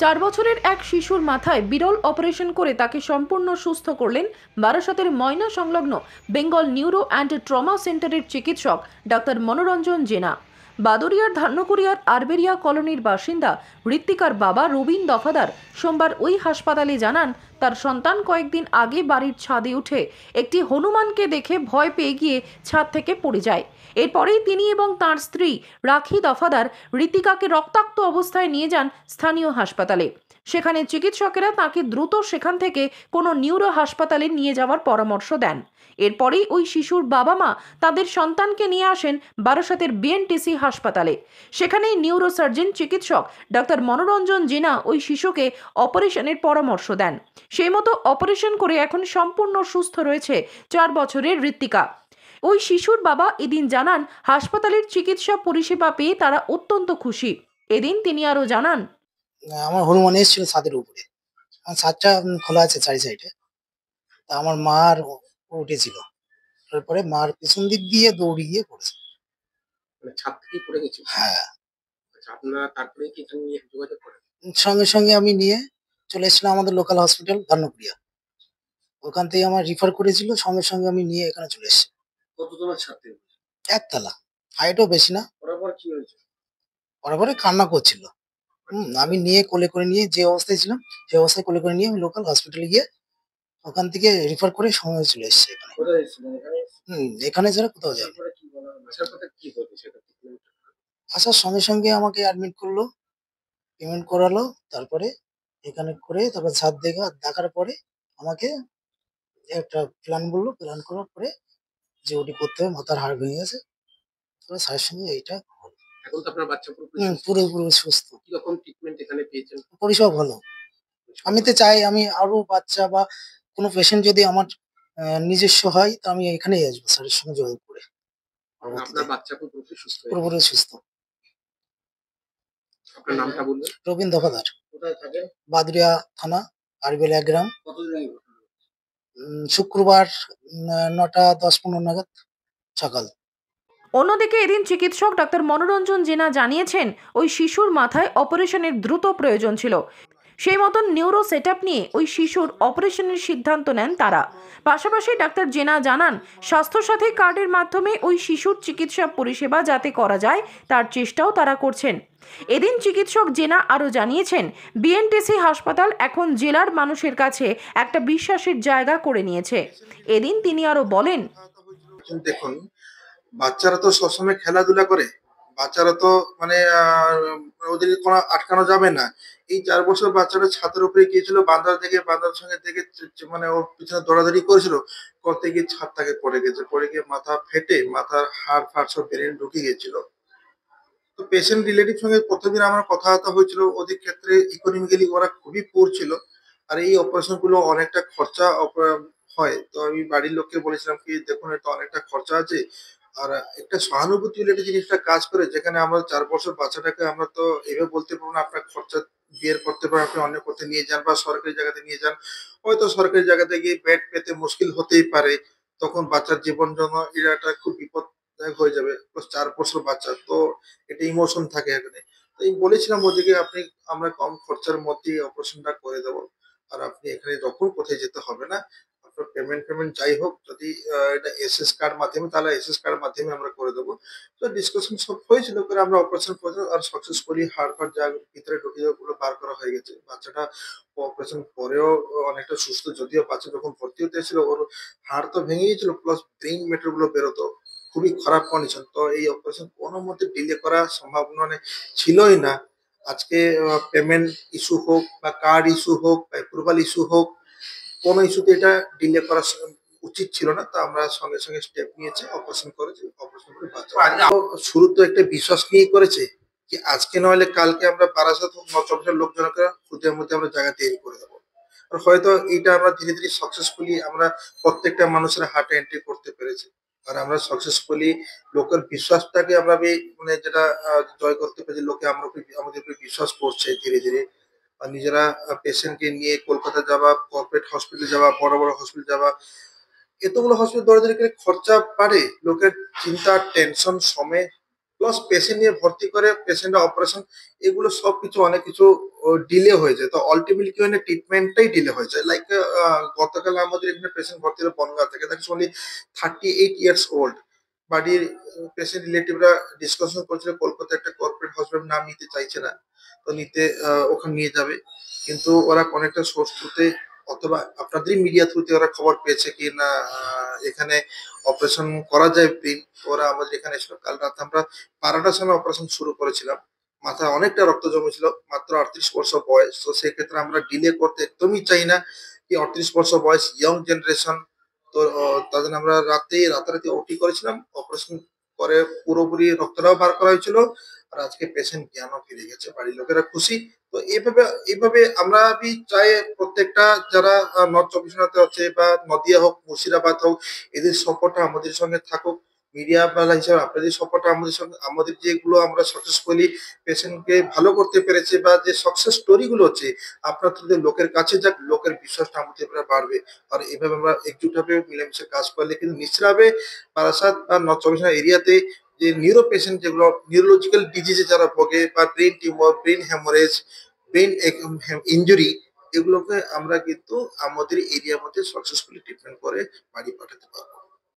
4 বছরের এক শিশুর মাথায় বিরল অপারেশন করে তাকে সম্পূর্ণ সুস্থ করলেন বারাসতের ময়না সংলগ্ন বেঙ্গল নিউরো অ্যান্ড ট্রমা সেন্টারের চিকিৎসক ডাক্তার মনোরঞ্জন জেনা। বাদুরিয়ার ধান্যকুরিয়ার আরবেরিয়া কলোনির বাসিন্দা ঋত্বিকার বাবা রবিন দফাদার সোমবার ওই হাসপাতালে জানান, তার সন্তান কয়েকদিন আগে বাড়ির ছাদে উঠে একটি হনুমানকে দেখে ভয় পেয়ে গিয়ে ছাদ থেকে পড়ে যায়। এরপরেই তিনি এবং তার স্ত্রী রাখি দফাদার ঋতিকাকে রক্তাক্ত অবস্থায় নিয়ে যান স্থানীয় হাসপাতালে। সেখানে চিকিৎসকেরা তাকে দ্রুত সেখান থেকে কোনো নিউরো হাসপাতালে নিয়ে যাওয়ার পরামর্শ দেন। এরপরেই ওই শিশুর বাবা মা তাদের সন্তানকে নিয়ে আসেন বারাসতের বিএনটিসি হাসপাতালে। সেখানেই নিউরোসার্জন চিকিৎসক ডাক্তার মনোরঞ্জন জেনা ওই শিশুকে অপারেশনের পরামর্শ দেন। সেই মতো অপারেশন করে এখন সম্পূর্ণ সুস্থ রয়েছে 4 বছরের ঋত্বিকা। ওই শিশুর বাবা এদিন জানান, হাসপাতালের চিকিৎসা পরিষেবা পেয়ে তারা অত্যন্ত খুশি। এদিন তিনি আরো জানান, আমার হনুমান এসেছিল ছাদের উপরে। ছাদটা খোলা আছে চারি সাইডে। তা আমার মা আর উঠেছিল। তারপরে মার পেছন দিক দিয়ে দৌড়ে গিয়ে পড়েছে। মানে ছাদ থেকেই পড়ে গেছিল? হ্যাঁ। আচ্ছা, আপনারা তারপরে কি এখানে নিয়ে যোগাযোগ করেন? সঙ্গে সঙ্গে আমি নিয়ে চলে এসেছিলাম আমাদের লোকাল হসপিটাল ধান্যকুরিয়া। ওখান থেকে আমার রিফার করেছিল, সঙ্গে সঙ্গে আমি নিয়ে এখানে চলে এসেছি। কততলা ছাদ থেকে? একতলা, হাইটও বেশি না। বরাবর কি হয়েছে? বরাবরে কান্না করছিল। আমি নিয়ে কোলে করে নিয়ে যে অবস্থায় ছিলাম সেই অবস্থায় কোলে করে নিয়ে আমি লোকাল হসপিটালে গিয়ে ওখান থেকে রিফার করে সময় চলে এসেছি এখানে। কোথায় এসেছিলেন? এখানে? এখানে ছাড়া কোথাও যাই। তারপরে কি বলা হলো? আসার পথে কি হলো সেটা কি বলুন? আসার সঙ্গে সঙ্গে আমাকে অ্যাডমিট করলো, পেমেন্ট করালো। তারপরে এখানে করে তারপর ছাদ দেখার পরে আমাকে একটা প্ল্যান বললো। প্ল্যান করার পরে যে ওটি করতে হবে, মাথার হাড় ভেঙে গেছে। তারপরে স্যারের সঙ্গে এইটা হলো। এখন তো আপনার বাচ্চা পুরোপুরি সুস্থ? পুরোপুরি সুস্থ। কিরকম ট্রিটমেন্ট এখানে পেয়েছেন? পরিষেবা ভালো। আমি তো চাই আমি আরো বাচ্চা বা কোনো পেশেন্ট যদি আমার নিজস্ব হয় তো আমি এখানেই আসবো স্যারের সঙ্গে যোগাযোগ করে। আপনার বাচ্চা এখন পুরোপুরি সুস্থ? পুরোপুরি সুস্থ। আপনার নামটা বলবেন? রবীন দফাদার। কোথায় থাকেন? বাদুরিয়া থানা, আরবেলিয়া গ্রাম। কতদিন আগে ঘটনা? শুক্রবার 9টা 10-15 নাগাদ সকাল। অন্যদিকে এদিন চিকিৎসক ডাক্তার মনোরঞ্জন জেনা জানিয়েছেন, ওই শিশুর মাথায় অপারেশনের দ্রুত প্রয়োজন ছিল। সেই মতন নিউরো সেটআপ নিয়ে ওই শিশুর অপারেশনের সিদ্ধান্ত নেন তারা। পাশাপাশি ডাক্তার জেনা জানান, স্বাস্থ্যসাথী কার্ডের মাধ্যমে ওই শিশুর চিকিৎসা পরিষেবা যাতে করা যায় তার চেষ্টাও তারা করছেন। এদিন চিকিৎসক জেনা আরও জানিয়েছেন, বিএনটিসি হাসপাতাল এখন জেলার মানুষের কাছে একটা বিশ্বাসের জায়গা করে নিয়েছে। এদিন তিনি আরও বলেন, দেখুন, বাচ্চারা তো সবসময় খেলাধুলা করে। বাচ্চারা তো মানে ওদেরকে কোনো আটকানো যাবে না। এই 4 বছর বাচ্চাটা ছাদের উপরে গিয়েছিল, বান্দার সঙ্গে দেখে মানে ওর পিছনে দৌড়াদৌড়ি করেছিল। করতে গিয়ে ছাদ থেকে পড়ে গেছে। পড়ে গিয়ে মাথা ফেটে মাথার হাড়-ফাড় সব ব্রেনে ঢুকে গিয়েছিল। তো পেশেন্ট রিলেটিভ সঙ্গে প্রথমদিন আমার কথাবার্তা হয়েছিল। ওদের ক্ষেত্রে ইকোনমিক্যালি ওরা খুবই পুয়ার ছিল। আর এই অপারেশন গুলো অনেকটা খরচা হয়। তো আমি বাড়ির লোককে বলেছিলাম কি, দেখুন এটা অনেকটা খরচা আছে। আর একটা সহানুভূতি হলে একটা জিনিসটা কাজ করে, যেখানে আমরা 4 বছর বাচ্চাটাকে আমরা তো এভাবে বলতে পারবো না আপনার খরচা বিয়ের করতে পারেন, আপনি অন্য কোথাও নিয়ে যান বা সরকারি জায়গাতে নিয়ে যান। হয়তো সরকারি জায়গাতে গিয়ে বেড পেতে মুশকিল হতেই পারে। তখন বাচ্চার জীবন জন্য এটা একটা খুব বিপদদায়ক হয়ে যাবে। প্লাস 4 বছর বাচ্চা তো একটা ইমোশন থাকে এখানে। তো আমি বলেছিলাম ওদিকে আমরা কম খরচার মধ্যেই অপারেশনটা করে দেবো। আর আপনি এখানে যখন কোথায় যেতে হবে না। আপনার পেমেন্ট যাই হোক, যদি এটা এসএস কার্ড মাধ্যমে, তাহলে এসএস কার্ডের মাধ্যমে আমরা করে দেবো। তো ডিসকাশন সব হয়েছিল, করে আমরা অপারেশন করেছি আর সাকসেসফুলি হাড়-ফাড় যা ভিতরে ঢুকে যাওয়া ওগুলো বার করা হয়ে গেছে। বাচ্চাটা অপারেশন পরেও অনেকটা সুস্থ, যদিও বাচ্চা যখন ভর্তি হতে এসেছিল ওর হাড় তো ভেঙে গিয়েছিল, প্লাস ব্রেইন ম্যাটার গুলো বেরোতো। খুবই খারাপ কন্ডিশন। তো এই অপারেশন কোনো মতে ডিলে করার সম্ভাবনা মানে ছিলই না। আজকে পেমেন্ট ইস্যু হোক বা কার্ড ইস্যু হোক বা অ্যাপ্রুভাল ইস্যু হোক, কোনো ইস্যুতে এটা ডিলে করা উচিত ছিল না। তো আমরা সঙ্গে সঙ্গে স্টেপ নিয়েছি, অপারেশন করেছি। অপারেশন করে বাচ্চা শুরু তো একটা বিশ্বাস নিয়েই করেছে যে আজকে নইলে কালকে আমরা বারাসাত হোক নচবসার লোকজনকে খুদের মধ্যে আমরা জায়গা তৈরি করে দেবো। আর হয়তো এইটা আমরা ধীরে ধীরে সাকসেসফুলি আমরা প্রত্যেকটা মানুষের হার্টে এন্ট্রি করতে পেরেছি। আর আমরা সাকসেসফুলি লোকের বিশ্বাসটাকে আমরা মানে যেটা জয় করতে পেরেছি। লোকে আমাদের উপরে বিশ্বাস করছে ধীরে ধীরে। আর নিজেরা পেশেন্টকে নিয়ে কলকাতা যাওয়া, কর্পোরেট হসপিটালে যাওয়া, বড় বড় হসপিটাল যাওয়া, এতগুলো হসপিটাল দৌড়াদৌড়ি করে খরচা বাড়ে, লোকের চিন্তা টেনশন সময় প্লাস পেশেন্ট নিয়ে ভর্তি করে পেশেন্টের অপারেশন, এগুলো সবকিছু অনেক কিছু ডিলে হয়ে যায়। তো আল্টিমেটলি কি হয় না, ট্রিটমেন্টটাই ডিলে হয়ে যায়। লাইক গতকাল আমাদের এখানে পেশেন্ট ভর্তি হলো বনগাঁ থেকে, তাকে অনলি 38 ইয়ার্স ওল্ড। বাড়ির পেশেন্ট রিলেটিভরা ডিসকাশন করছিল কলকাতা একটা কর্পোরেট হসপিটাল নাম নিতে চাইছে না, তো নিতে ওখানে নিয়ে যাবে। কিন্তু ওরা অনেকটা সোর্স থ্রুতে অথবা আপনাদেরই মিডিয়া থ্রুতে ওরা খবর পেয়েছে কি না এখানে অপারেশন করা যায় ব্রেন। ওরা আমাদের এখানে এসেছিল কাল রাতে, আমরা 12টার সময় অপারেশন শুরু করেছিলাম। মাথায় অনেকটা রক্ত জমেছিল, মাত্র 38 বছর বয়স। তো সেক্ষেত্রে আমরা ডিলে করতে একদমই চাই না, কি 38 বছর বয়স, ইয়ং জেনারেশন। তো তার জন্য আমরা রাতারাতি ওটি করেছিলাম, অপারেশন করে পুরোপুরি রক্তটাও বার করা হয়েছিল। আর আজকে পেশেন্ট জ্ঞানও ফিরে গেছে, বাড়ির লোকেরা খুশি। তো এইভাবে আমরা চাই প্রত্যেকটা যারা নর্থ চব্বিশ পরগনাতে আছে বা নদিয়া হোক মুর্শিদাবাদ হোক, এদের সাপোর্টটা আমাদের সঙ্গে থাকুক। মিডিয়া বালা হিসাবে আপনাদের সাপোর্টটা আমাদের সঙ্গে, আমাদের যেগুলো আমরা সাকসেসফুলি পেশেন্টকে ভালো করতে পেরেছি বা যে সাকসেস স্টোরি গুলো হচ্ছে আপনার থ্রুতে লোকের কাছে যাক, লোকের বিশ্বাসটা আমাদের উপরে বাড়বে। আর এভাবে আমরা একজুট ভাবে মিলেমিশে কাজ করলে কিন্তু নিশ্চিতভাবে বারাসাত বা নর্থ চব্বিশ পরগনা এরিয়াতে যে নিউরো পেশেন্ট যেগুলো নিউরোলজিক্যাল ডিজিজে যারা ভোগে বা brain tumour, brain haemorrhage, brain injury, এগুলোকে আমরা কিন্তু আমাদের এরিয়ার মধ্যে সাকসেসফুলি ট্রিটমেন্ট করে বাড়ি পাঠাতে পারবো।